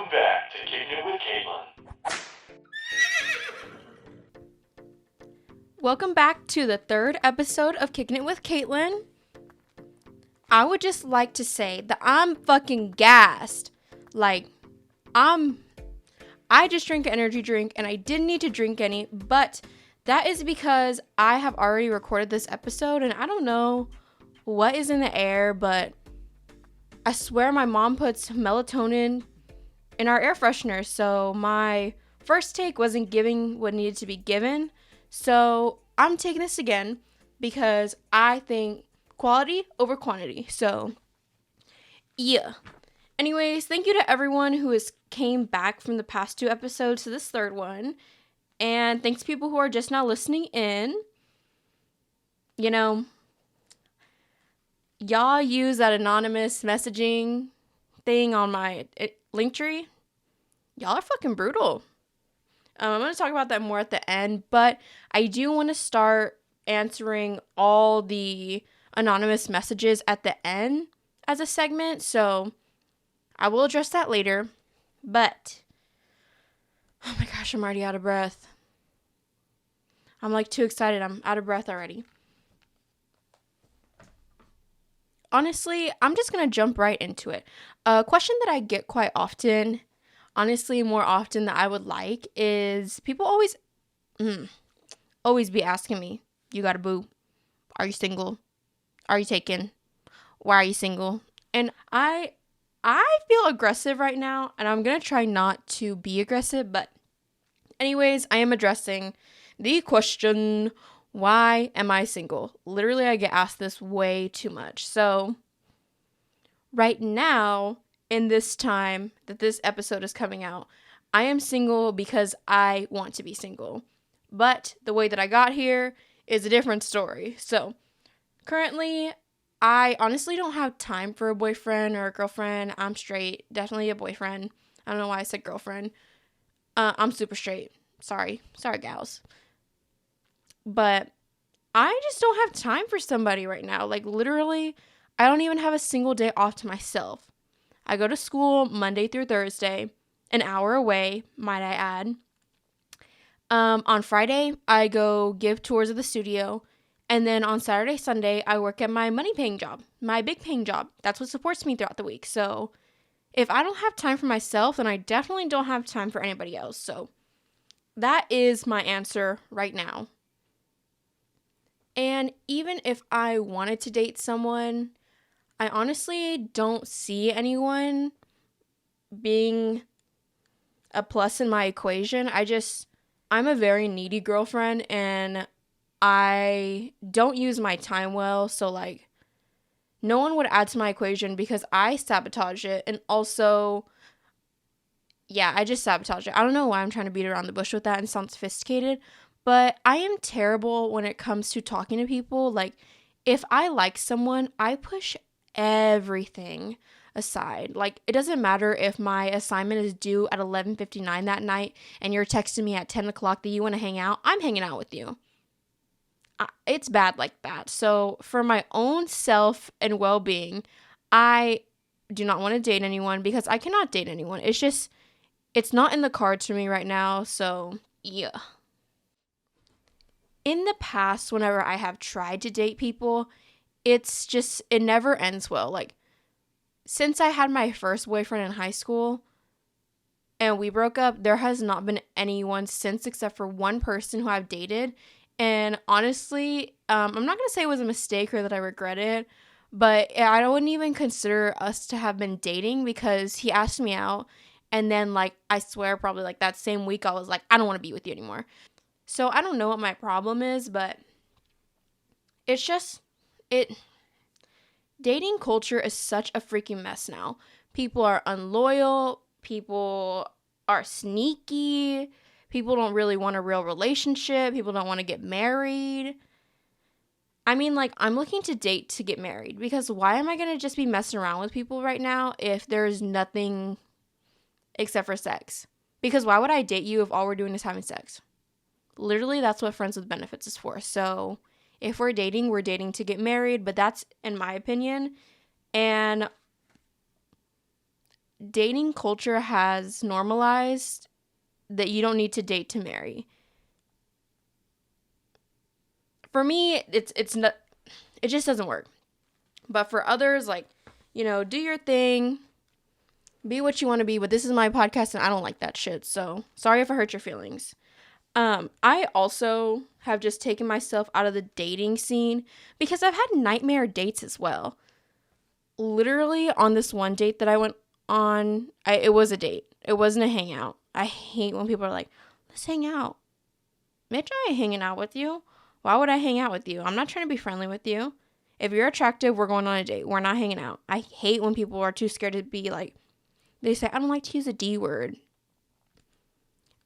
Welcome back to Kicking It with Caitlin. Welcome back to the third episode of Kicking It with Caitlin. I would just like to say that I'm fucking gassed. Like, I just drank an energy drink and I didn't need to drink any, but that is because I have already recorded this episode and I don't know what is in the air, but I swear my mom puts melatonin in our air freshener, so my first take wasn't giving what needed to be given. So I'm taking this again because I think quality over quantity. So yeah. Anyways, thank you to everyone who has came back from the past 2 episodes to this third one. And thanks to people who are just now listening in. You know, y'all use that anonymous messaging thing on my Linktree. Y'all are fucking brutal. I'm going to talk about that more at the end, but I do want to start answering all the anonymous messages at the end as a segment, so I will address that later. But oh my gosh, I'm already out of breath. I'm like too excited. I'm out of breath already. Honestly, I'm just going to jump right into it. A question that I get quite often, honestly more often than I would like, is people always be asking me, you got a boo? Are you single? Are you taken? Why are you single? And I feel aggressive right now, and I'm going to try not to be aggressive, but anyways, I am addressing the question, why am I single? Literally, I get asked this way too much. So right now, in this time that this episode is coming out, I am single because I want to be single. But the way that I got here is a different story. So currently, I honestly don't have time for a boyfriend or a girlfriend. I'm straight. Definitely a boyfriend. I don't know why I said girlfriend. I'm super straight. Sorry, gals. But I just don't have time for somebody right now. Like, literally, I don't even have a single day off to myself. I go to school Monday through Thursday, an hour away, might I add. On Friday, I go give tours of the studio. And then on Saturday, Sunday, I work at my money-paying job, my big-paying job. That's what supports me throughout the week. So if I don't have time for myself, then I definitely don't have time for anybody else. So that is my answer right now. And even if I wanted to date someone, I honestly don't see anyone being a plus in my equation. I'm a very needy girlfriend, and I don't use my time well. So, like, no one would add to my equation because I sabotage it. And also, yeah, I just sabotage it. I don't know why I'm trying to beat around the bush with that and sound sophisticated, but I am terrible when it comes to talking to people. Like, if I like someone, I push everything aside. Like, it doesn't matter if my assignment is due at 11:59 that night and you're texting me at 10 o'clock that you want to hang out. I'm hanging out with you. It's bad like that. So for my own self and well-being, I do not want to date anyone because I cannot date anyone. It's not in the cards for me right now. So yeah. In the past, whenever I have tried to date people, it never ends well. Like, since I had my first boyfriend in high school and we broke up, there has not been anyone since except for one person who I've dated. And honestly, I'm not going to say it was a mistake or that I regret it, but I wouldn't even consider us to have been dating because he asked me out. And then, like, I swear probably like that same week, I was like, I don't want to be with you anymore. So I don't know what my problem is, but it's just, dating culture is such a freaking mess now. People are unloyal. People are sneaky. People don't really want a real relationship. People don't want to get married. I mean, like, I'm looking to date to get married because why am I going to just be messing around with people right now if there's nothing except for sex? Because why would I date you if all we're doing is having sex? Literally, that's what friends with benefits is for. So if we're dating to get married, but that's in my opinion. And dating culture has normalized that you don't need to date to marry. For me, it's not, it just doesn't work. But for others, like, do your thing, be what you want to be. But this is my podcast, and I don't like that shit. So sorry if I hurt your feelings. I also have just taken myself out of the dating scene because I've had nightmare dates as well. Literally on this one date that I went on, it was a date. It wasn't a hangout. I hate when people are like, let's hang out. Bitch, I ain't hanging out with you. Why would I hang out with you? I'm not trying to be friendly with you. If you're attractive, we're going on a date. We're not hanging out. I hate when people are too scared to be like, they say, I don't like to use a D word.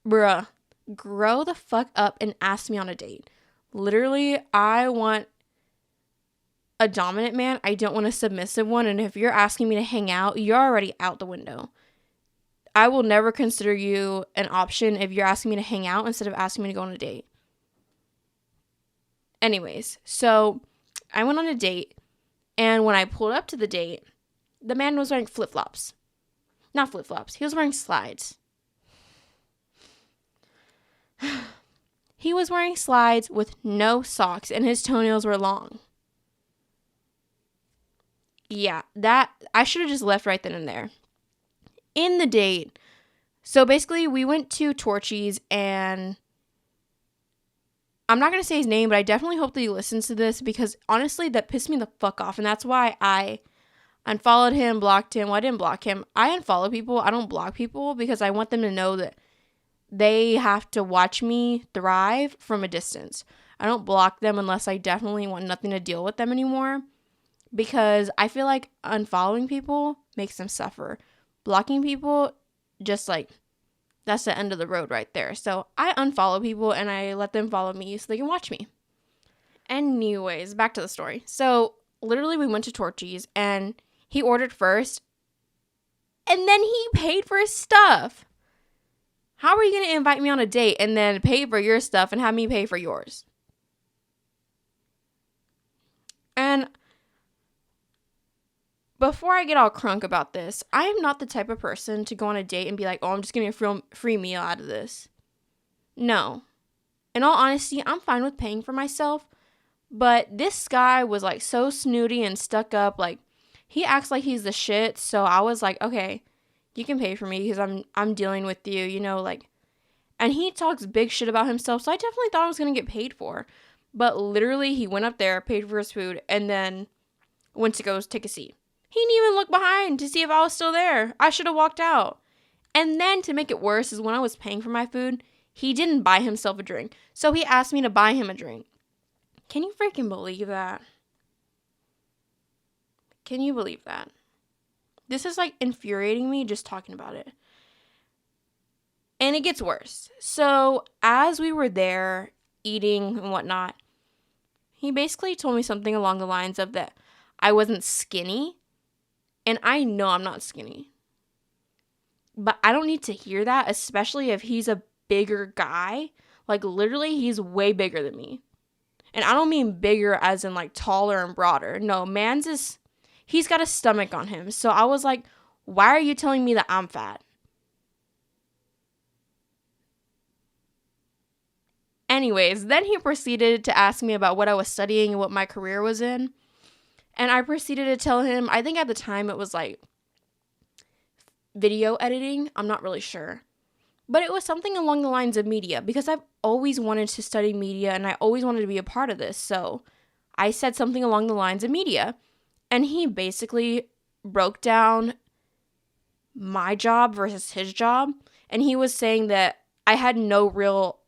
Bruh, grow the fuck up and ask me on a date. Literally, I want a dominant man. I don't want a submissive one. And if you're asking me to hang out, you're already out the window. I will never consider you an option if you're asking me to hang out instead of asking me to go on a date. Anyways, so I went on a date, and when I pulled up to the date, the man was wearing flip-flops. Not flip-flops. He was wearing slides. He was wearing slides with no socks, and his toenails were long. Yeah, that I should have just left right then and there. In the date, so basically we went to Torchy's, and I'm not going to say his name, but I definitely hope that he listens to this because honestly, that pissed me the fuck off. And that's why I unfollowed him, blocked him. Well, I didn't block him. I unfollow people. I don't block people because I want them to know that they have to watch me thrive from a distance. I don't block them unless I definitely want nothing to deal with them anymore because I feel like unfollowing people makes them suffer. Blocking people, just like, that's the end of the road right there. So I unfollow people and I let them follow me so they can watch me. Anyways, back to the story. So literally we went to Torchy's and he ordered first and then he paid for his stuff. How are you going to invite me on a date and then pay for your stuff and have me pay for yours? And before I get all crunk about this, I am not the type of person to go on a date and be like, oh, I'm just getting a free meal out of this. No. In all honesty, I'm fine with paying for myself. But this guy was like so snooty and stuck up. Like, he acts like he's the shit. So I was like, okay, you can pay for me because I'm dealing with you, like. And he talks big shit about himself. So I definitely thought I was going to get paid for. But literally, he went up there, paid for his food, and then went to go take a seat. He didn't even look behind to see if I was still there. I should have walked out. And then to make it worse is when I was paying for my food, he didn't buy himself a drink. So he asked me to buy him a drink. Can you freaking believe that? Can you believe that? This is like infuriating me just talking about it. And it gets worse. So as we were there eating and whatnot, he basically told me something along the lines of that I wasn't skinny. And I know I'm not skinny. But I don't need to hear that, especially if he's a bigger guy. Like, literally, he's way bigger than me. And I don't mean bigger as in, like, taller and broader. No, he's got a stomach on him. So I was like, why are you telling me that I'm fat? Anyways, then he proceeded to ask me about what I was studying and what my career was in. And I proceeded to tell him, I think at the time it was like video editing. I'm not really sure. But it was something along the lines of media because I've always wanted to study media and I always wanted to be a part of this. So I said something along the lines of media. And he basically broke down my job versus his job. And he was saying that I had no real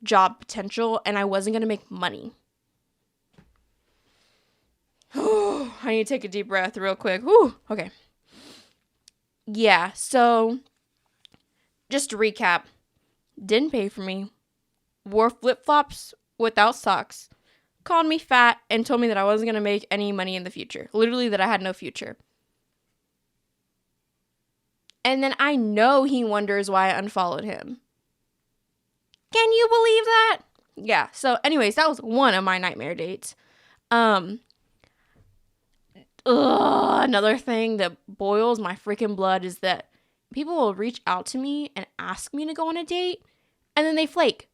job potential and I wasn't going to make money. I need to take a deep breath real quick. Whew. Okay. Yeah, so just to recap, didn't pay for me, wore flip-flops without socks, called me fat, and told me that I wasn't going to make any money in the future. Literally that I had no future. And then I know he wonders why I unfollowed him. Can you believe that? Yeah, so anyways, that was one of my nightmare dates. Another thing that boils my freaking blood is that people will reach out to me and ask me to go on a date, and then they flake.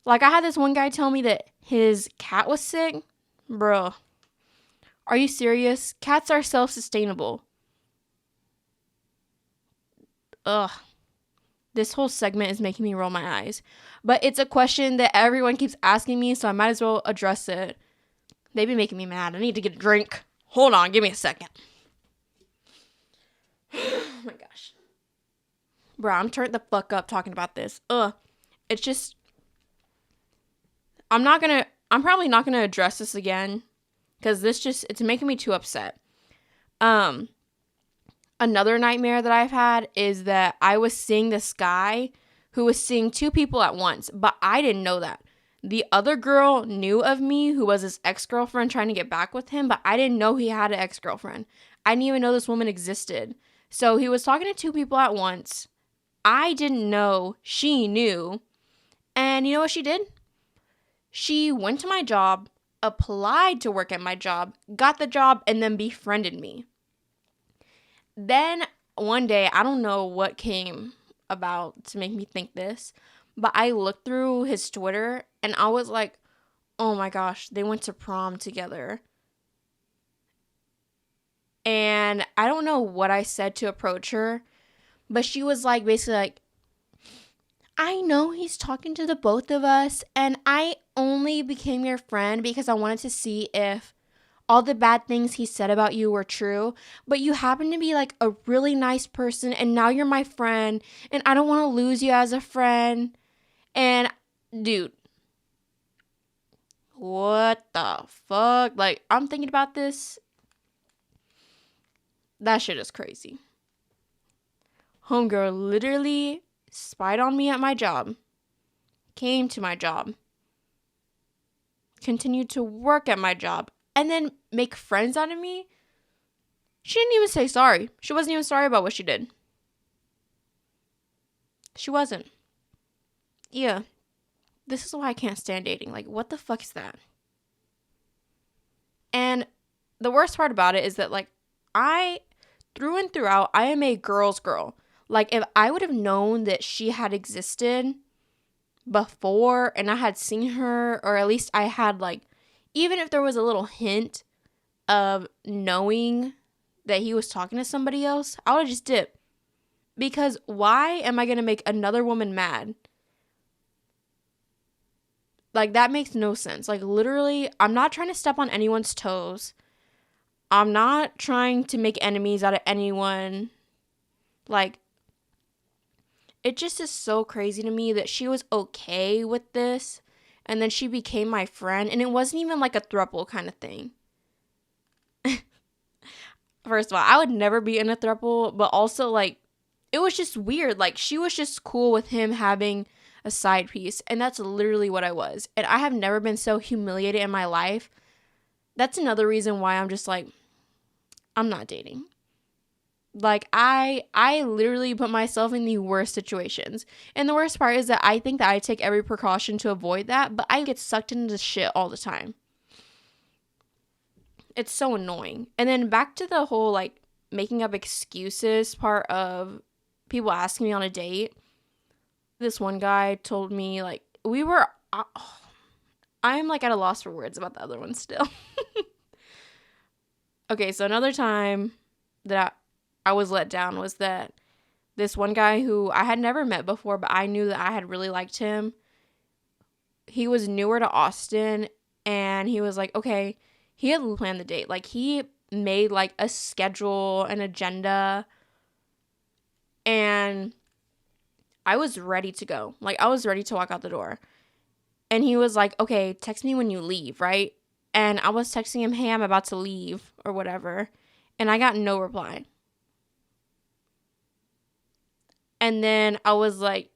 Like, I had this one guy tell me that his cat was sick. Bro, are you serious? Cats are self-sustainable. Ugh. This whole segment is making me roll my eyes. But it's a question that everyone keeps asking me, so I might as well address it. They've been making me mad. I need to get a drink. Hold on, give me a second. Oh my gosh. Bro, I'm turned the fuck up talking about this. It's just, I'm probably not gonna address this again, because it's making me too upset. Another nightmare that I've had is that I was seeing this guy who was seeing two people at once, but I didn't know that. The other girl knew of me, who was his ex-girlfriend trying to get back with him, but I didn't know he had an ex-girlfriend. I didn't even know this woman existed. So he was talking to two people at once. I didn't know. She knew. And you know what she did? She went to my job, applied to work at my job, got the job, and then befriended me. Then one day, I don't know what came about to make me think this, but I looked through his Twitter and I was like, oh my gosh, they went to prom together. And I don't know what I said to approach her, but she was like, basically like, I know he's talking to the both of us, and I only became your friend because I wanted to see if all the bad things he said about you were true, but you happen to be like a really nice person, and now you're my friend, and I don't want to lose you as a friend. And dude, what the fuck? Like, I'm thinking about this. That shit is crazy. Homegirl literally spied on me at my job, came to my job, continued to work at my job, and then make friends out of me. She didn't even say sorry. She wasn't even sorry about what she did. She wasn't. Yeah. This is why I can't stand dating. Like, what the fuck is that? And the worst part about it is that, like, through and throughout, I am a girl's girl. Like, if I would have known that she had existed before and I had seen her, or at least I had, like, even if there was a little hint of knowing that he was talking to somebody else, I would have just dipped. Because why am I going to make another woman mad? Like, that makes no sense. Like, literally, I'm not trying to step on anyone's toes. I'm not trying to make enemies out of anyone. Like, it just is so crazy to me that she was okay with this. And then she became my friend. And it wasn't even like a throuple kind of thing. First of all, I would never be in a throuple. But also, like, it was just weird. Like, she was just cool with him having a side piece. And that's literally what I was. And I have never been so humiliated in my life. That's another reason why I'm just like, I'm not dating. Like, I literally put myself in the worst situations. And the worst part is that I think that I take every precaution to avoid that, but I get sucked into shit all the time. It's so annoying. And then back to the whole, like, making up excuses part of people asking me on a date. This one guy told me, like, I'm, like, at a loss for words about the other one still. Okay, so another time that I was let down was that this one guy who I had never met before, but I knew that I had really liked him. He was newer to Austin, and he was like, okay, he had planned the date. Like, he made, like, a schedule, an agenda, and I was ready to go. Like, I was ready to walk out the door. And he was like, okay, text me when you leave, right? And I was texting him, hey, I'm about to leave, or whatever. And I got no reply. And then I was like,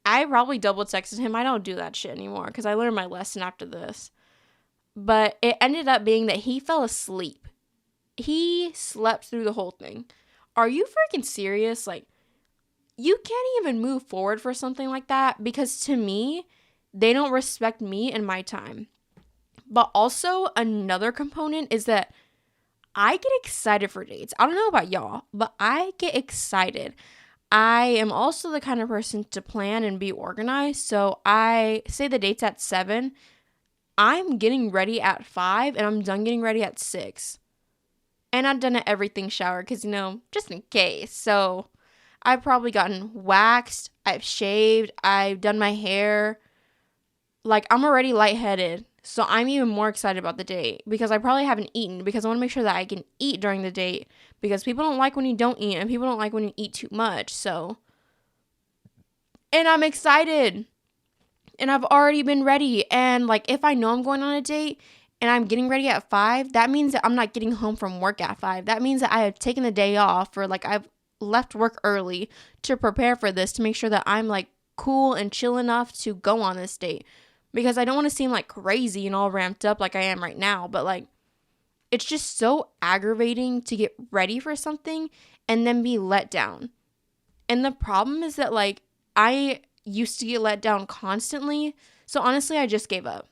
I probably double texted him. I don't do that shit anymore because I learned my lesson after this. But it ended up being that he fell asleep. He slept through the whole thing. Are you freaking serious? Like, you can't even move forward for something like that because to me, they don't respect me and my time. But also another component is that I get excited for dates. I don't know about y'all, but I get excited. I am also the kind of person to plan and be organized. So I say the date's at 7. I'm getting ready at 5 and I'm done getting ready at 6. And I've done an everything shower because, just in case. So I've probably gotten waxed, I've shaved, I've done my hair. Like, I'm already lightheaded. So I'm even more excited about the date because I probably haven't eaten because I want to make sure that I can eat during the date because people don't like when you don't eat and people don't like when you eat too much. So, and I'm excited and I've already been ready. And like, if I know I'm going on a date and I'm getting ready at 5, that means that I'm not getting home from work at 5. That means that I have taken the day off or like I've left work early to prepare for this to make sure that I'm like cool and chill enough to go on this date. Because I don't want to seem like crazy and all ramped up like I am right now. But like, it's just so aggravating to get ready for something and then be let down. And the problem is that like, I used to get let down constantly. So honestly, I just gave up.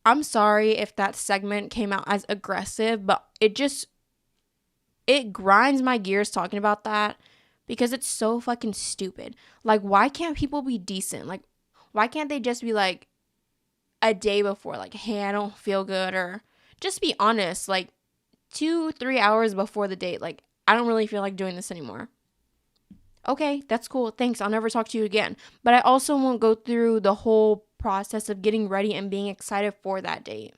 I'm sorry if that segment came out as aggressive, but it grinds my gears talking about that because it's so fucking stupid. Like, why can't people be decent? Like, why can't they just be like a day before, like, hey, I don't feel good, or just be honest, like 2-3 hours before the date, like, I don't really feel like doing this anymore. Okay, that's cool. Thanks. I'll never talk to you again. But I also won't go through the whole process of getting ready and being excited for that date.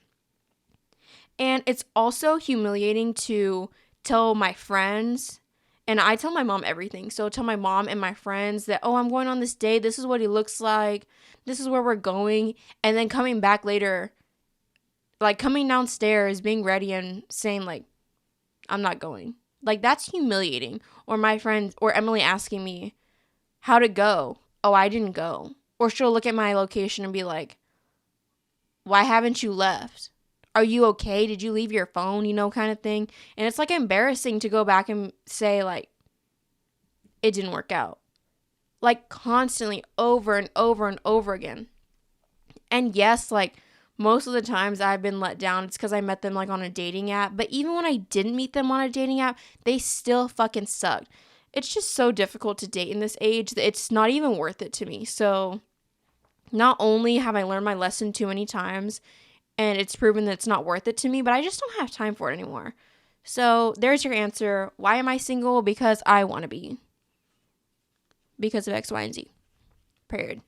And it's also humiliating to tell my friends, and I tell my mom everything. So tell my mom and my friends that, oh, I'm going on this date. This is what he looks like. This is where we're going. And then coming back later, like coming downstairs, being ready and saying like, I'm not going. Like, that's humiliating. Or my friend or Emily asking me how to go. Oh, I didn't go. Or she'll look at my location and be like, why haven't you left? Are you okay? Did you leave your phone? Kind of thing. And it's like embarrassing to go back and say like, it didn't work out. Like constantly over and over and over again. And yes, like most of the times I've been let down, it's because I met them like on a dating app. But even when I didn't meet them on a dating app, they still fucking sucked. It's just so difficult to date in this age that it's not even worth it to me. So not only have I learned my lesson too many times and it's proven that it's not worth it to me, but I just don't have time for it anymore. So there's your answer. Why am I single? Because I want to be. Because of X, Y, and Z. Period.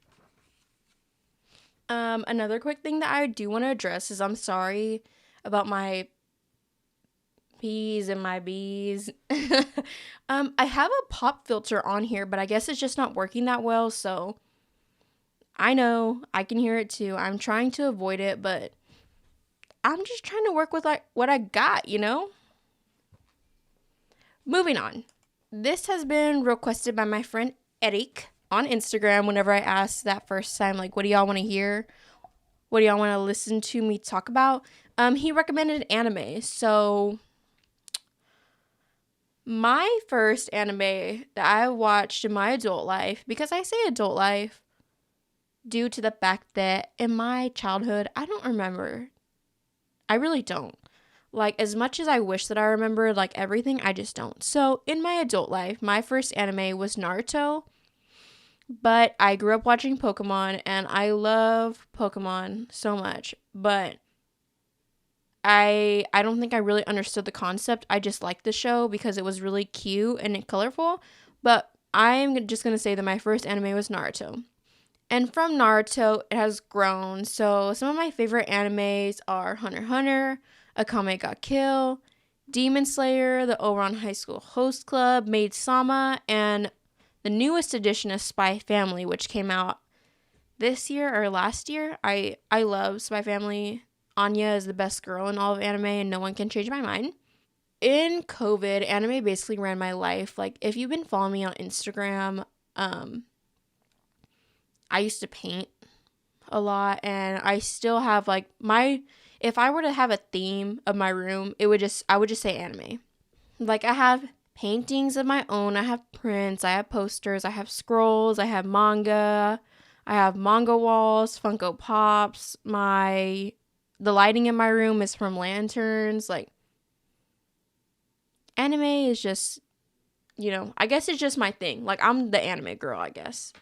Another quick thing that I do want to address is I'm sorry about my P's and my B's. I have a pop filter on here, but I guess it's just not working that well, so I know I can hear it too. I'm trying to avoid it, but I'm just trying to work with like what I got, Moving on. This has been requested by my friend Eric on Instagram whenever I asked that first time, like, what do y'all want to hear? What do y'all want to listen to me talk about? He recommended anime. So my first anime that I watched in my adult life, because I say adult life due to the fact that in my childhood, I don't remember. I really don't. Like, as much as I wish that I remembered, like, everything, I just don't. So, in my adult life, my first anime was Naruto. But I grew up watching Pokemon, and I love Pokemon so much. But I don't think I really understood the concept. I just liked the show because it was really cute and colorful. But I'm just going to say that my first anime was Naruto. And from Naruto, it has grown. So some of my favorite animes are Hunter x Hunter, Akame ga Kill, Demon Slayer, the Ouran High School Host Club, Maid Sama, and the newest edition of Spy Family, which came out this year or last year. I love Spy Family. Anya is the best girl in all of anime, and no one can change my mind. In COVID, anime basically ran my life. Like, if you've been following me on Instagram, I used to paint a lot, and I still have like if I were to have a theme of my room, I would just say anime. Like, I have paintings of my own, I have prints, I have posters, I have scrolls, I have manga walls, Funko Pops, the the lighting in my room is from lanterns. Like, anime is just, I guess it's just my thing. Like, I'm the anime girl, I guess.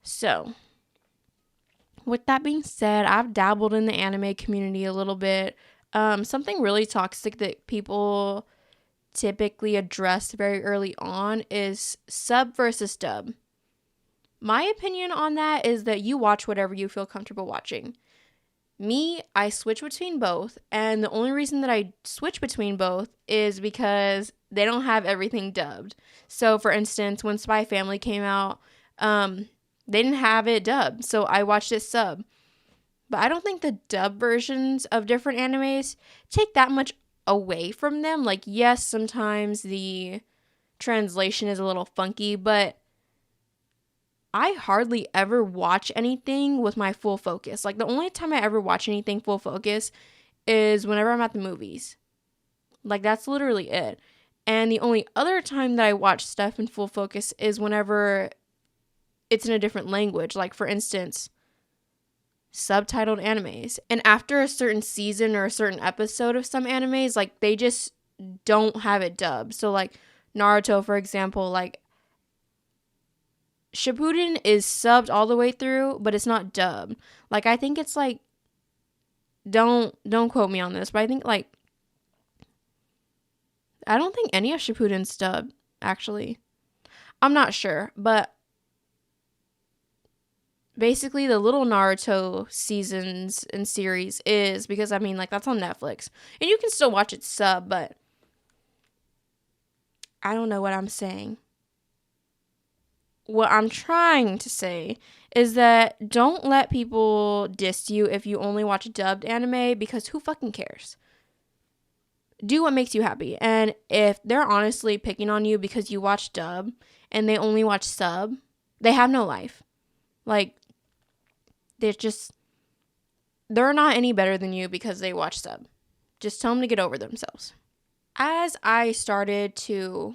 So, with that being said, I've dabbled in the anime community a little bit. Something really toxic that people typically address very early on is sub versus dub. My opinion on that is that you watch whatever you feel comfortable watching. Me, I switch between both, and the only reason that I switch between both is because they don't have everything dubbed. So, for instance, when Spy Family came out, they didn't have it dubbed, so I watched it sub. But I don't think the dub versions of different animes take that much away from them. Like, yes, sometimes the translation is a little funky, but I hardly ever watch anything with my full focus. Like, the only time I ever watch anything full focus is whenever I'm at the movies. Like, that's literally it. And the only other time that I watch stuff in full focus is whenever it's in a different language. Like, for instance, subtitled animes. And after a certain season or a certain episode of some animes, like, they just don't have it dubbed. So, like, Naruto, for example, like, Shippuden is subbed all the way through, but it's not dubbed. Like, I think it's like, don't quote me on this, but I think like, I don't think any of Shippuden's dubbed, actually. I'm not sure, but basically the little Naruto seasons and series is, because I mean, like, that's on Netflix, and you can still watch it sub, but I don't know what I'm saying. What I'm trying to say is that don't let people diss you if you only watch dubbed anime, because who fucking cares? Do what makes you happy. And if they're honestly picking on you because you watch dub and they only watch sub, they have no life. Like, they're not any better than you because they watch sub. Just tell them to get over themselves. As I started to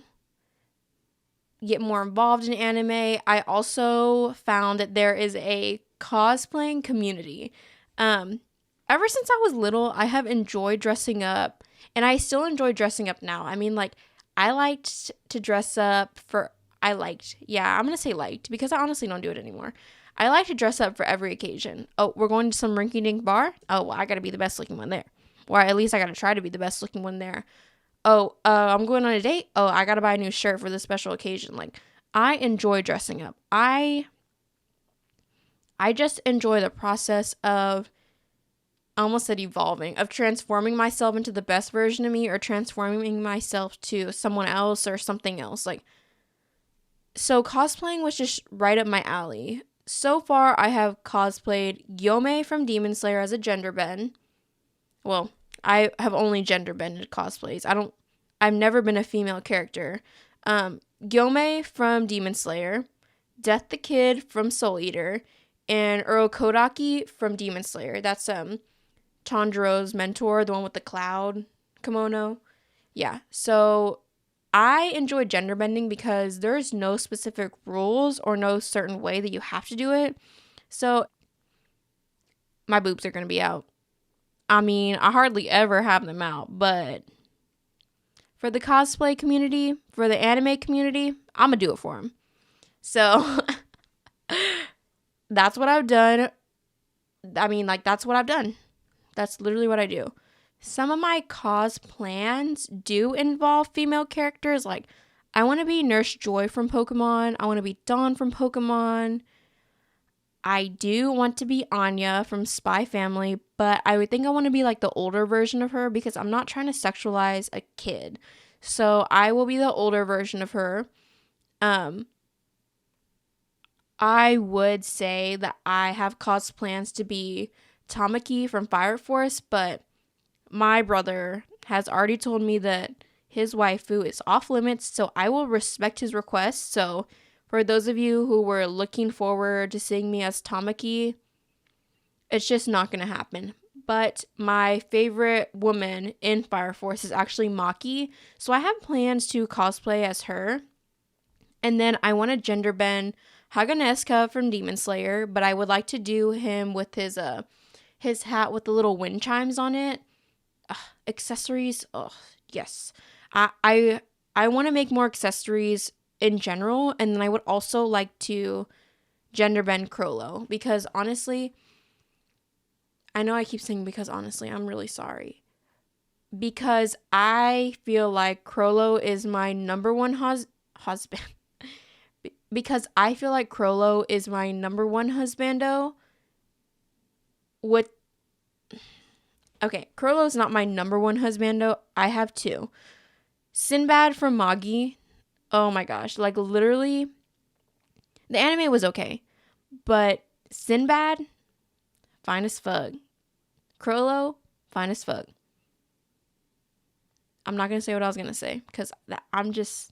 get more involved in anime, I also found that there is a cosplaying community. Ever since I was little, I have enjoyed dressing up, and I still enjoy dressing up now. I mean, like, I liked to dress up for, I'm gonna say liked, because I honestly don't do it anymore. I like to dress up for every occasion. Oh, we're going to some rinky-dink bar? Oh, well, I gotta be the best looking one there. Or at least I gotta try to be the best looking one there. Oh, I'm going on a date. Oh, I gotta buy a new shirt for this special occasion. Like, I enjoy dressing up. I just enjoy the process of, I almost said evolving, of transforming myself into the best version of me, or transforming myself to someone else or something else. Like, so cosplaying was just right up my alley. So far, I have cosplayed Gyome from Demon Slayer as a gender bend. Well, I have only gender bended cosplays. I've never been a female character. Gyome from Demon Slayer, Death the Kid from Soul Eater, and Urokodaki from Demon Slayer. That's Tanjiro's mentor, the one with the cloud kimono. Yeah, so I enjoy gender bending because there's no specific rules or no certain way that you have to do it. So my boobs are going to be out. I mean, I hardly ever have them out, but for the cosplay community, for the anime community, I'm going to do it for them. So that's what I've done. I mean, like, that's what I've done. That's literally what I do. Some of my cos plans do involve female characters. Like, I want to be Nurse Joy from Pokemon. I want to be Dawn from Pokemon. I do want to be Anya from Spy Family, but I would think I want to be like the older version of her because I'm not trying to sexualize a kid. So I will be the older version of her. I would say that I have cos plans to be Tamaki from Fire Force, but my brother has already told me that his waifu is off limits, so I will respect his request. So for those of you who were looking forward to seeing me as Tamaki, it's just not going to happen. But my favorite woman in Fire Force is actually Maki, so I have plans to cosplay as her. And then I want to gender bend Haganeska from Demon Slayer, but I would like to do him with his hat with the little wind chimes on it. Accessories, oh yes. I want to make more accessories in general, and then I would also like to gender bend Crollo, because honestly, I know I keep saying because honestly, I'm really sorry. Because I feel like Crollo is my number one husband. Because I feel like Crollo is my number one husbando. Okay, Crollo's not my number one husbando. I have two. Sinbad from Magi. Oh my gosh. Like, literally, the anime was okay. But Sinbad, fine as fuck. Crollo, fine as fuck. I'm not going to say what I was going to say, because I'm just...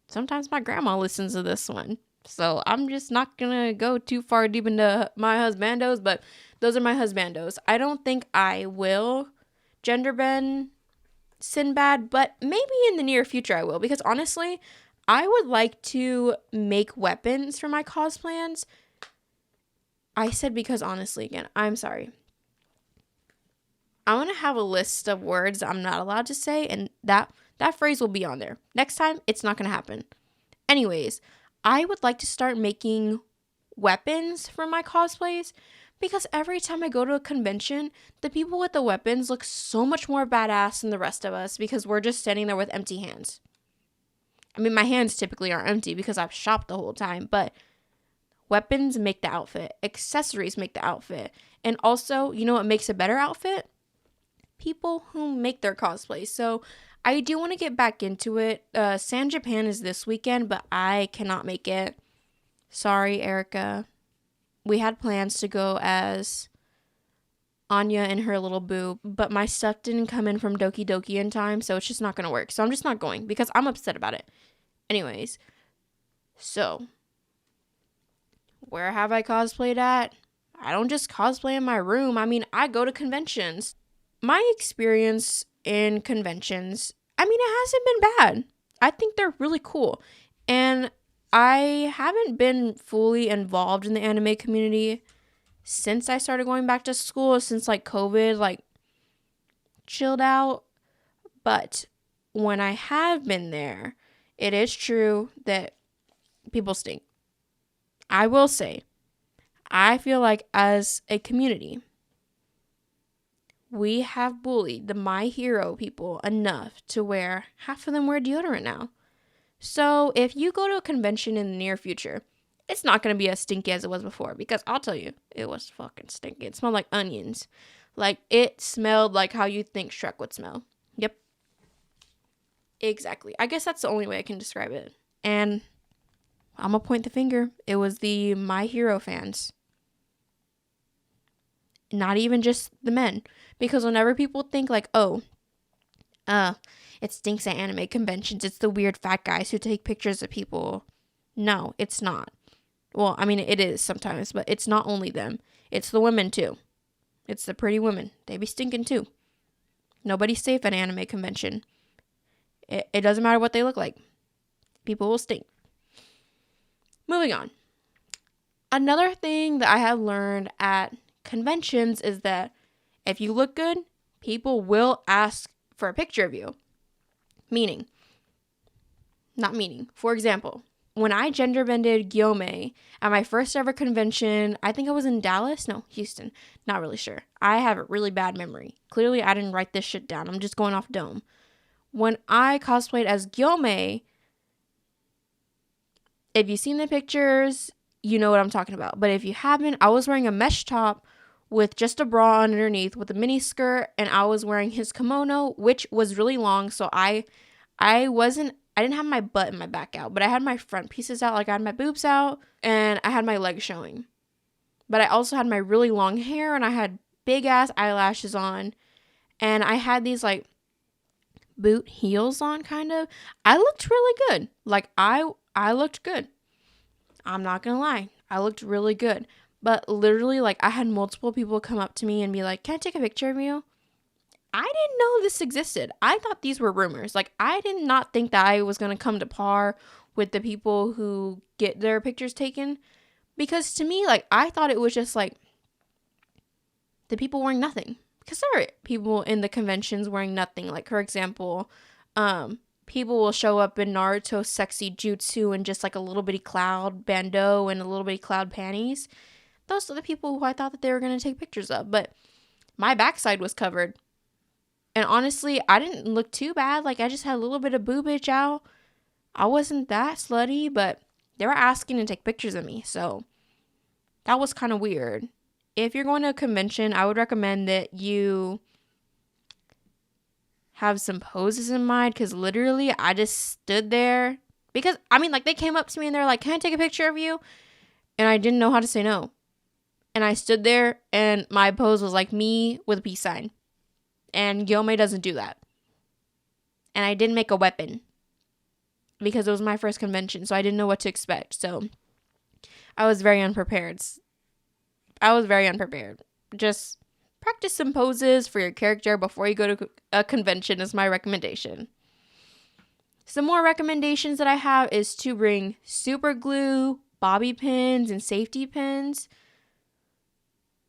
Sometimes my grandma listens to this one. So I'm just not going to go too far deep into my husbandos, but those are my husbandos. I don't think I will gender bend Sinbad, but maybe in the near future I will, because honestly, I would like to make weapons for my cosplans. I said because honestly again, I'm sorry. I want to have a list of words I'm not allowed to say, and that phrase will be on there. Next time, it's not going to happen. Anyways, I would like to start making weapons for my cosplays, because every time I go to a convention, the people with the weapons look so much more badass than the rest of us, because we're just standing there with empty hands. I mean, my hands typically are empty because I've shopped the whole time, but weapons make the outfit. Accessories make the outfit. And also, you know what makes a better outfit? People who make their cosplays. So I do want to get back into it. San Japan is this weekend, but I cannot make it. Sorry, Erica. We had plans to go as Anya and her little boo, but my stuff didn't come in from Doki Doki in time, so it's just not going to work. So I'm just not going because I'm upset about it. Anyways, so where have I cosplayed at? I don't just cosplay in my room. I mean, I go to conventions. My experience in conventions, I mean, it hasn't been bad. I think they're really cool. And I haven't been fully involved in the anime community since I started going back to school, since like COVID, like chilled out. But when I have been there, it is true that people stink. I will say, I feel like as a community, we have bullied the My Hero people enough to where half of them wear deodorant now. So if you go to a convention in the near future, it's not going to be as stinky as it was before, because I'll tell you, it was fucking stinky. It smelled like onions. Like, it smelled like how you think Shrek would smell. Yep. Exactly. I guess that's the only way I can describe it. And I'm going to point the finger. It was the My Hero fans. Not even just the men. Because whenever people think like, oh, it stinks at anime conventions, it's the weird fat guys who take pictures of people. No, it's not. Well, I mean, it is sometimes, but it's not only them. It's the women too. It's the pretty women. They be stinking too. Nobody's safe at an anime convention. It doesn't matter what they look like. People will stink. Moving on. Another thing that I have learned at conventions is that if you look good, people will ask for a picture of you. For example, when I gender bended Gyome at my first ever convention, I think I was in Dallas? No, Houston. Not really sure. I have a really bad memory. Clearly, I didn't write this shit down. I'm just going off dome. When I cosplayed as Gyome, if you've seen the pictures, you know what I'm talking about. But if you haven't, I was wearing a mesh top with just a bra underneath with a mini skirt, and I was wearing his kimono, which was really long, so I didn't have my butt and my back out, but I had my front pieces out, like I had my boobs out, and I had my legs showing. But I also had my really long hair, and I had big ass eyelashes on, and I had these like boot heels on, kind of. I looked really good. Like, I looked good. I'm not gonna lie. I looked really good. But literally, like, I had multiple people come up to me and be like, can I take a picture of you? I didn't know this existed. I thought these were rumors. Like, I did not think that I was going to come to par with the people who get their pictures taken. Because to me, like, I thought it was just like, the people wearing nothing. Because there are people in the conventions wearing nothing. Like, for example, people will show up in Naruto sexy jutsu and just like a little bitty cloud bandeau and a little bitty cloud panties. Those are the people who I thought that they were going to take pictures of. But my backside was covered. And honestly, I didn't look too bad. Like, I just had a little bit of boobage out. I wasn't that slutty, but they were asking to take pictures of me. So that was kind of weird. If you're going to a convention, I would recommend that you have some poses in mind, because literally I just stood there because, I mean, like, they came up to me and they're like, can I take a picture of you? And I didn't know how to say no. And I stood there and my pose was like me with a peace sign. And Gyomei doesn't do that. And I didn't make a weapon because it was my first convention, so I didn't know what to expect. So I was very unprepared. Just practice some poses for your character before you go to a convention is my recommendation. Some more recommendations that I have is to bring super glue, bobby pins, and safety pins.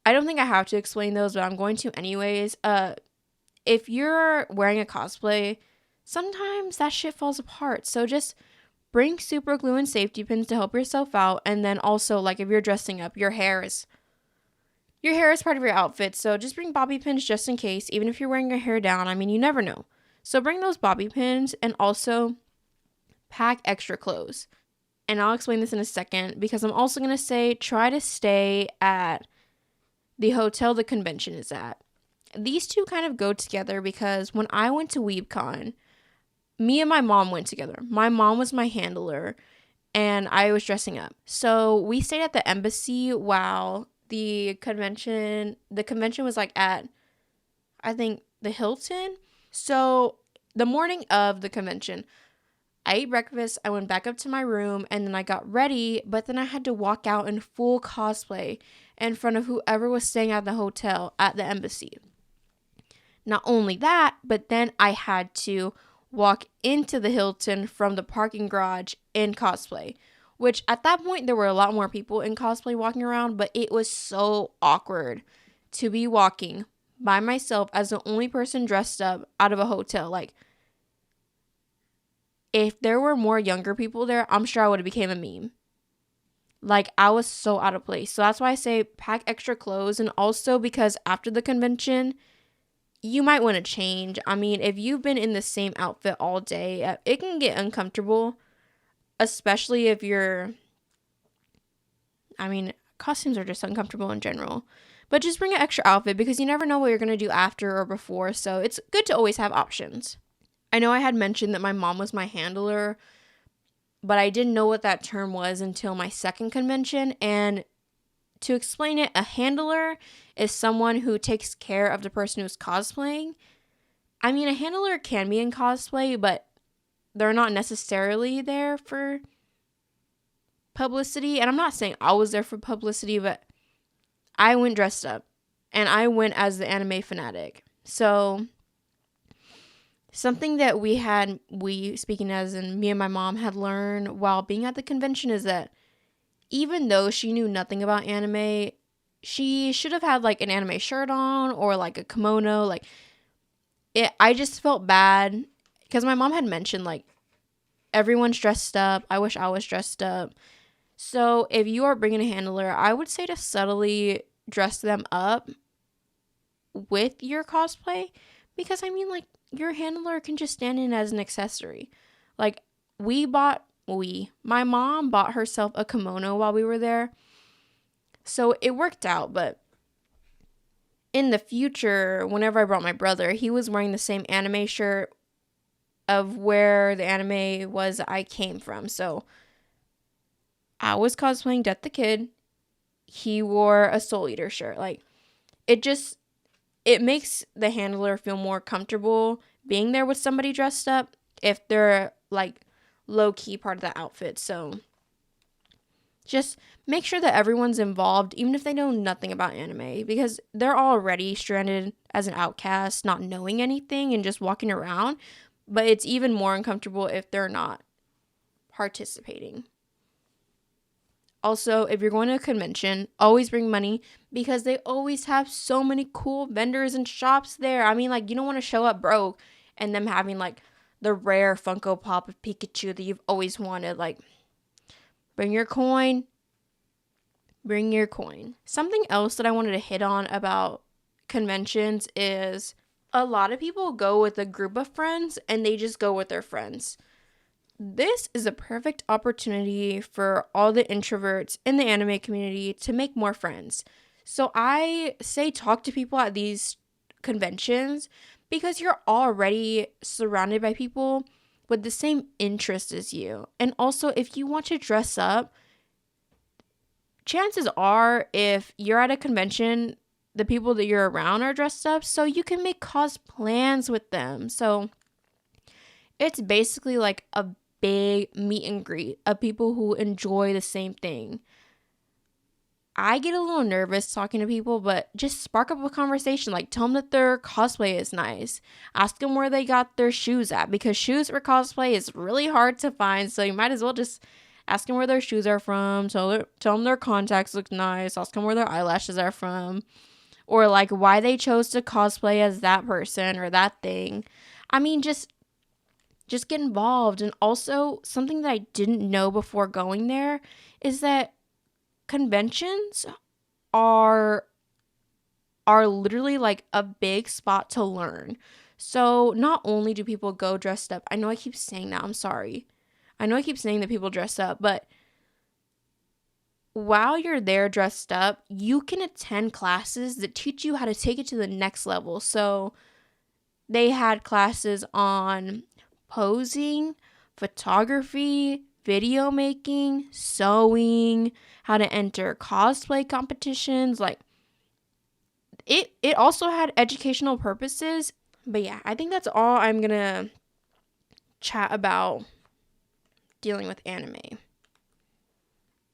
I don't think I have to explain those, but I'm going to anyways. If you're wearing a cosplay, sometimes that shit falls apart. So just bring super glue and safety pins to help yourself out. And then also, like, if you're dressing up, your hair is part of your outfit. So just bring bobby pins just in case, even if you're wearing your hair down. I mean, you never know. So bring those bobby pins and also pack extra clothes. And I'll explain this in a second because I'm also going to say try to stay at the hotel the convention is at. These two kind of go together because when I went to WeebCon, me and my mom went together. My mom was my handler and I was dressing up. So we stayed at the embassy while the convention was like at, I think, the Hilton. So the morning of the convention, I ate breakfast, I went back up to my room, and then I got ready, but then I had to walk out in full cosplay in front of whoever was staying at the hotel at the embassy. Not only that, but then I had to walk into the Hilton from the parking garage in cosplay, which at that point there were a lot more people in cosplay walking around, but it was so awkward to be walking by myself as the only person dressed up out of a hotel. Like, if there were more younger people there, I'm sure I would have became a meme. Like, I was so out of place. So that's why I say pack extra clothes. And also because after the convention, you might want to change. I mean, if you've been in the same outfit all day, it can get uncomfortable, especially if costumes are just uncomfortable in general. But just bring an extra outfit because you never know what you're going to do after or before. So it's good to always have options. I know I had mentioned that my mom was my handler, but I didn't know what that term was until my second convention. And to explain it, a handler is someone who takes care of the person who's cosplaying. I mean, a handler can be in cosplay, but they're not necessarily there for publicity. And I'm not saying I was there for publicity, but I went dressed up and I went as the anime fanatic. So something that speaking as in me and my mom had learned while being at the convention is that even though she knew nothing about anime, she should have had like an anime shirt on or like a kimono. Like, I just felt bad because my mom had mentioned like everyone's dressed up. I wish I was dressed up. So if you are bringing a handler, I would say to subtly dress them up with your cosplay because I mean, like, your handler can just stand in as an accessory. Like, my mom bought herself a kimono while we were there. So it worked out, but in the future, whenever I brought my brother, he was wearing the same anime shirt of where the anime was I came from. So I was cosplaying Death the Kid. He wore a Soul Eater shirt. Like, it makes the handler feel more comfortable being there with somebody dressed up if they're like low-key part of the outfit. So just make sure that everyone's involved, even if they know nothing about anime, because they're already stranded as an outcast, not knowing anything and just walking around. But it's even more uncomfortable if they're not participating. Also, if you're going to a convention, always bring money because they always have so many cool vendors and shops there. I mean, like, you don't want to show up broke and them having like the rare Funko Pop of Pikachu that you've always wanted. Like, bring your coin. Bring your coin. Something else that I wanted to hit on about conventions is a lot of people go with a group of friends and they just go with their friends. This is a perfect opportunity for all the introverts in the anime community to make more friends. So I say talk to people at these conventions because you're already surrounded by people with the same interests as you. And also, if you want to dress up, chances are if you're at a convention, the people that you're around are dressed up, so you can make plans with them. So it's basically like a big meet and greet of people who enjoy the same thing. I get a little nervous talking to people, but just spark up a conversation. Like, tell them that their cosplay is nice. Ask them where they got their shoes at, because shoes for cosplay is really hard to find. So you might as well just ask them where their shoes are from. Tell them their contacts look nice. Ask them where their eyelashes are from. Or like why they chose to cosplay as that person or that thing. I mean, just get involved. And also, something that I didn't know before going there is that conventions are literally like a big spot to learn. So not only do people go dressed up, I know I keep saying that, I'm sorry. I know I keep saying that people dress up, but while you're there dressed up, you can attend classes that teach you how to take it to the next level. So they had classes on posing, photography, video making, sewing, how to enter cosplay competitions. Like, it also had educational purposes. But yeah, I think that's all I'm gonna chat about dealing with anime.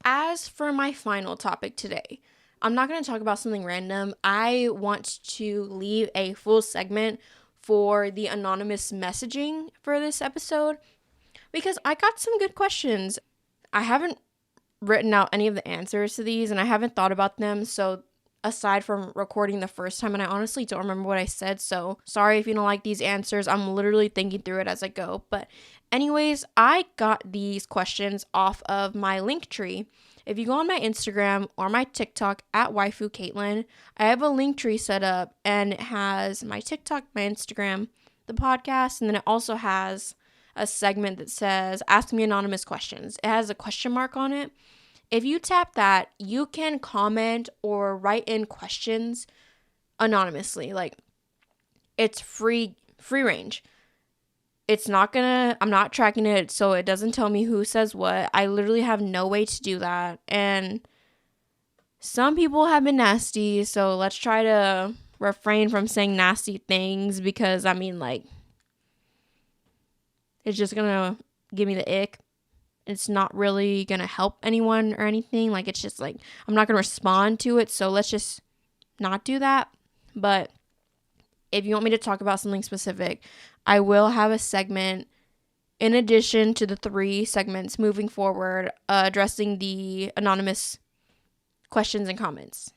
As for my final topic today, I'm not going to talk about something random. I want to leave a full segment for the anonymous messaging for this episode because I got some good questions. I haven't written out any of the answers to these and I haven't thought about them. So aside from recording the first time, and I honestly don't remember what I said, so sorry if you don't like these answers. I'm literally thinking through it as I go. But anyways, I got these questions off of my Linktree. If you go on my Instagram or my TikTok at waifu Caitlin, I have a Linktree set up and it has my TikTok, my Instagram, the podcast, and then it also has a segment that says ask me anonymous questions. It has a question mark on it. If you tap that, you can comment or write in questions anonymously. Like, it's free range. I'm not tracking it, so it doesn't tell me who says what. I literally have no way to do that. And some people have been nasty, so let's try to refrain from saying nasty things because, I mean, like, it's just gonna give me the ick. It's not really gonna help anyone or anything. Like, it's just like, I'm not gonna respond to it, so let's just not do that. But if you want me to talk about something specific, I will have a segment in addition to the 3 segments moving forward, addressing the anonymous questions and comments.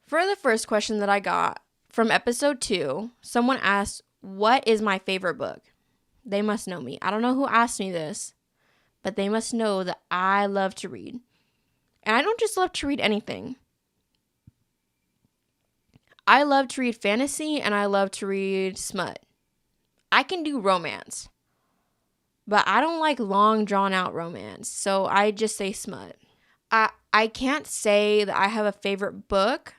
For the first question that I got from episode 2, someone asked, what is my favorite book? They must know me. I don't know who asked me this, but they must know that I love to read. And I don't just love to read anything. I love to read fantasy and I love to read smut. I can do romance, but I don't like long drawn out romance. So I just say smut. I can't say that I have a favorite book,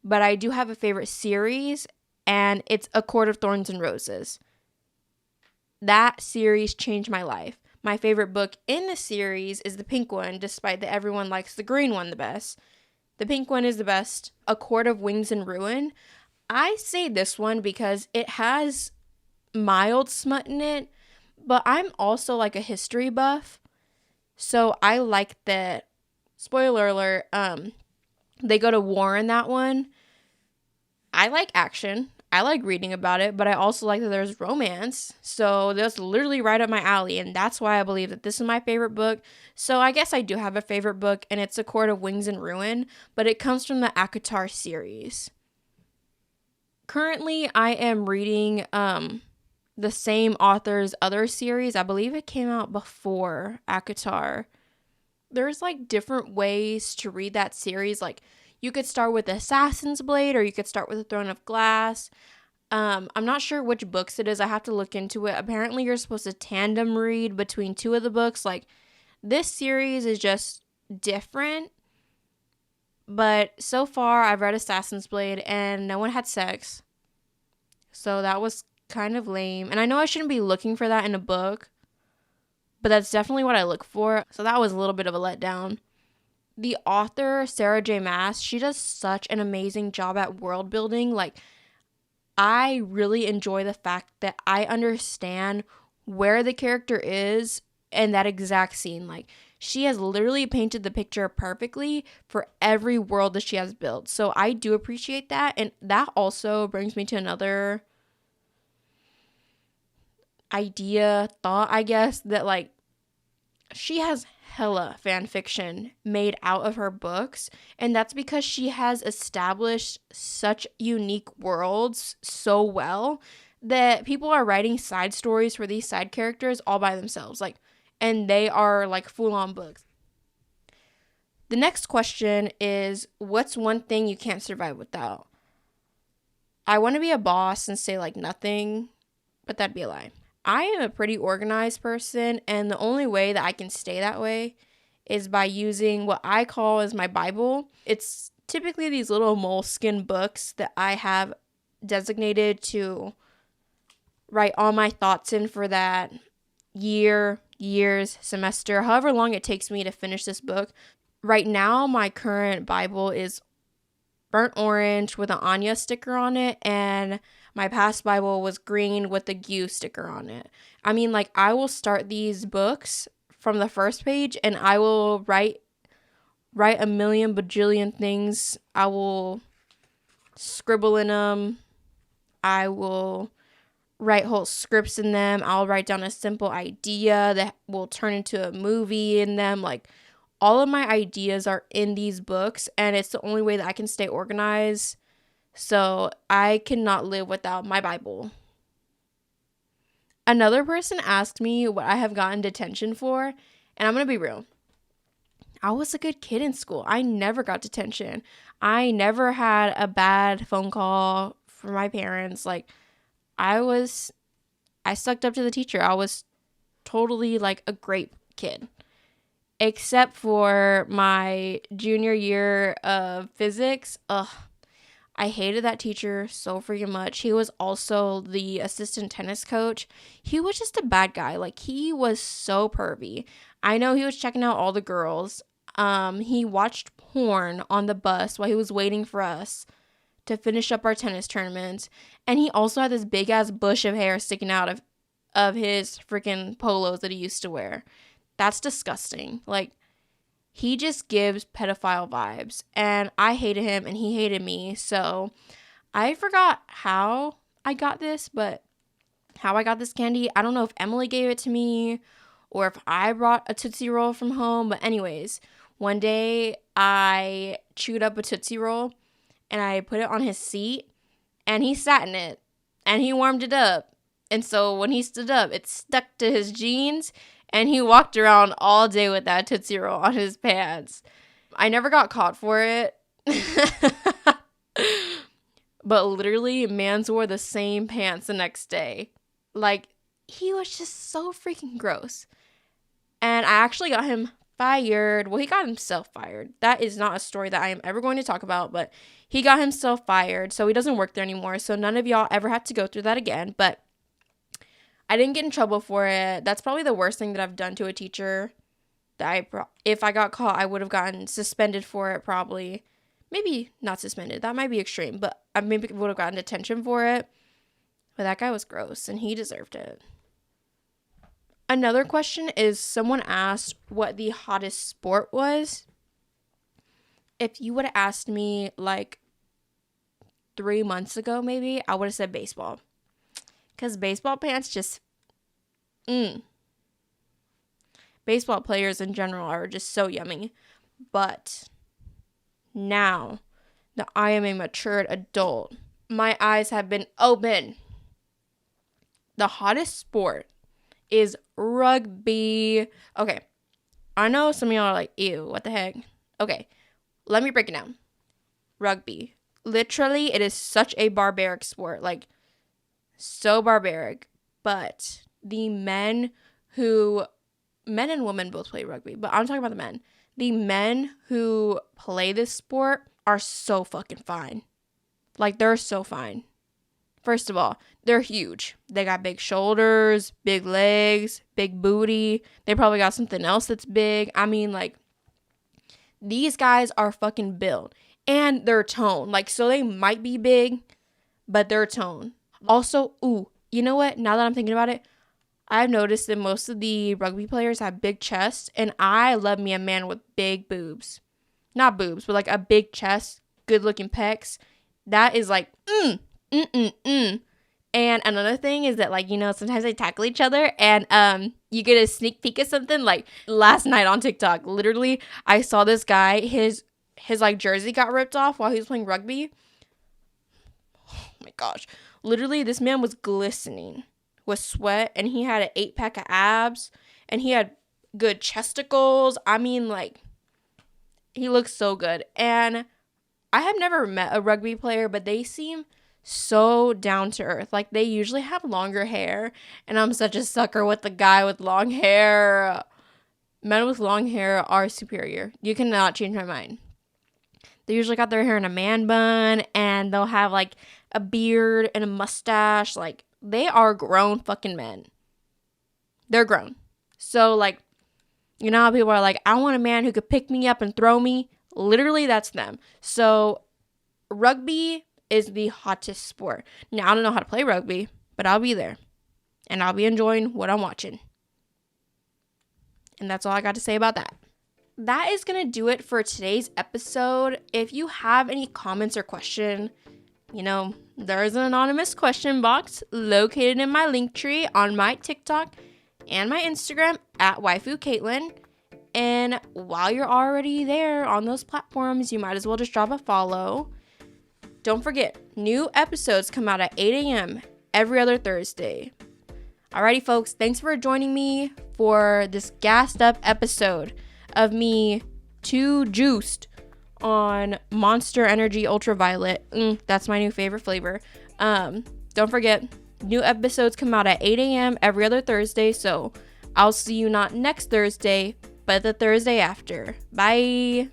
but I do have a favorite series, and it's A Court of Thorns and Roses. That series changed my life. My favorite book in the series is the pink one, despite that everyone likes the green one the best. The pink one is the best. A Court of Wings and Ruin. I say this one because it has mild smut in it, but I'm also like a history buff. So I like that, spoiler alert, they go to war in that one. I like action. I like reading about it, but I also like that there's romance. So that's literally right up my alley. And that's why I believe that this is my favorite book. So I guess I do have a favorite book, and it's A Court of Wings and Ruin, but it comes from the ACOTAR series. Currently, I am reading the same author's other series. I believe it came out before ACOTAR. There's like different ways to read that series. Like you could start with Assassin's Blade, or you could start with The Throne of Glass. I'm not sure which books it is. I have to look into it. Apparently, you're supposed to tandem read between two of the books. Like this series is just different. But so far, I've read Assassin's Blade, and no one had sex. So that was kind of lame. And I know I shouldn't be looking for that in a book, but that's definitely what I look for. So that was a little bit of a letdown. The author, Sarah J. Maas, she does such an amazing job at world building. Like, I really enjoy the fact that I understand where the character is in that exact scene. Like, she has literally painted the picture perfectly for every world that she has built. So I do appreciate that. And that also brings me to another thought, I guess, that like she has hella fan fiction made out of her books, and that's because she has established such unique worlds so well that people are writing side stories for these side characters all by themselves, like, and they are like full-on books. The next question is, what's one thing you can't survive without? I want to be a boss and say like nothing, but that'd be a lie. I am a pretty organized person, and the only way that I can stay that way is by using what I call as my Bible. It's typically these little moleskin books that I have designated to write all my thoughts in for that years, semester, however long it takes me to finish this book. Right now, my current Bible is burnt orange with an Anya sticker on it, and my past Bible was green with the GU sticker on it. I mean, like, I will start these books from the first page, and I will write a million bajillion things. I will scribble in them. I will write whole scripts in them. I'll write down a simple idea that will turn into a movie in them. Like, all of my ideas are in these books, and it's the only way that I can stay organized. So I cannot live without my Bible. Another person asked me what I have gotten detention for, and I'm going to be real. I was a good kid in school. I never got detention. I never had a bad phone call from my parents. Like, I sucked up to the teacher. I was totally like a great kid. Except for my junior year of physics. I hated that teacher so freaking much. He was also the assistant tennis coach. He was just a bad guy. Like, he was so pervy. I know he was checking out all the girls. He watched porn on the bus while he was waiting for us to finish up our tennis tournaments. And he also had this big ass bush of hair sticking out of his freaking polos that he used to wear. That's disgusting. Like, he just gives pedophile vibes, and I hated him and he hated me. So I forgot how I got this, but how I got this candy, I don't know if Emily gave it to me or if I brought a Tootsie Roll from home. But anyways, one day I chewed up a Tootsie Roll and I put it on his seat, and he sat in it and he warmed it up. And so when he stood up, it stuck to his jeans, and he walked around all day with that Tootsie Roll on his pants. I never got caught for it. But literally, mans wore the same pants the next day. Like, he was just so freaking gross. And I actually got him fired. Well, he got himself fired. That is not a story that I am ever going to talk about, but he got himself fired, so he doesn't work there anymore. So none of y'all ever had to go through that again. But I didn't get in trouble for it. That's probably the worst thing that I've done to a teacher. If I got caught, I would have gotten suspended for it probably. Maybe not suspended. That might be extreme, but I maybe would have gotten detention for it. But that guy was gross, and he deserved it. Another question is, someone asked what the hottest sport was. If you would have asked me like 3 months ago, maybe, I would have said baseball. Because baseball pants just, baseball players in general are just so yummy. But now that I am a matured adult, my eyes have been open. The hottest sport is rugby. Okay, I know some of y'all are like, ew, what the heck? Okay, let me break it down. Rugby. Literally, it is such a barbaric sport. Like, so barbaric. But the men and women both play rugby, but I'm talking about the men. The men who play this sport are so fucking fine. Like, they're so fine. First of all, they're huge. They got big shoulders, big legs, big booty. They probably got something else that's big. I mean, like, these guys are fucking built. And their tone. Like, so they might be big, but their tone. Also, you know what? Now that I'm thinking about it, I've noticed that most of the rugby players have big chests. And I love me a man with big boobs. Not boobs, but like a big chest, good looking pecs. That is like, And another thing is that, like, you know, sometimes they tackle each other and you get a sneak peek of something. Like, last night on TikTok, literally, I saw this guy, his like jersey got ripped off while he was playing rugby. Oh my gosh. Literally, this man was glistening with sweat and he had an 8-pack of abs and he had good chesticles. I mean, like, he looks so good. And I have never met a rugby player, but they seem so down to earth. Like, they usually have longer hair, and I'm such a sucker with the guy with long hair. Men with long hair are superior. You cannot change my mind. They usually got their hair in a man bun, and they'll have like a beard and a mustache. Like, they are grown fucking men. They're grown. So, like, you know how people are like, I want a man who could pick me up and throw me. Literally, that's them. So, rugby is the hottest sport. Now, I don't know how to play rugby, but I'll be there. And I'll be enjoying what I'm watching. And that's all I got to say about that. That is going to do it for today's episode. If you have any comments or question, you know, there's an anonymous question box located in my link tree on my TikTok and my Instagram at waifukaitlyn. And while you're already there on those platforms, you might as well just drop a follow. Don't forget, new episodes come out at 8 a.m. every other Thursday. Alrighty, folks, thanks for joining me for this gassed up episode of me too juiced on Monster Energy Ultraviolet. That's my new favorite flavor. Don't forget, new episodes come out at 8 a.m. every other Thursday, so I'll see you not next Thursday, but the Thursday after. Bye!